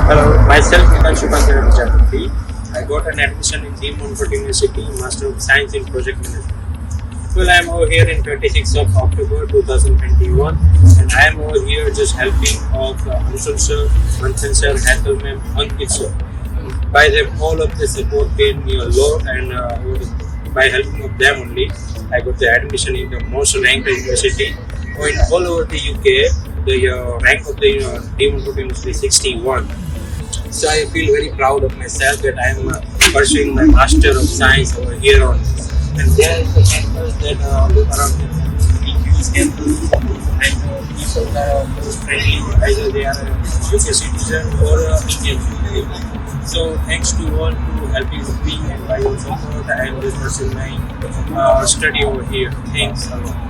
Hello, myself Mitanshu Prajapati. I got an admission in Montfort University, Master of Science in Project Management. Well, I am over here in 26th of October 2021, and I am over here just helping of Ansur sir, Manthan sir, Hathal ma'am, Ankit sir. By them, all of the support paid me a lot, and by helping of them only, I got the admission in the most ranked university. In all over the UK, the rank of the Montfort University is 61. So I feel very proud of myself that I am pursuing my Master of Science over here on. And there is the campus that look around the huge campus, and people that are most friendly, either they are a UK citizen or Indian citizen. So thanks to all who helping with me, and by your support I am just pursuing my study over here. Thanks a lot.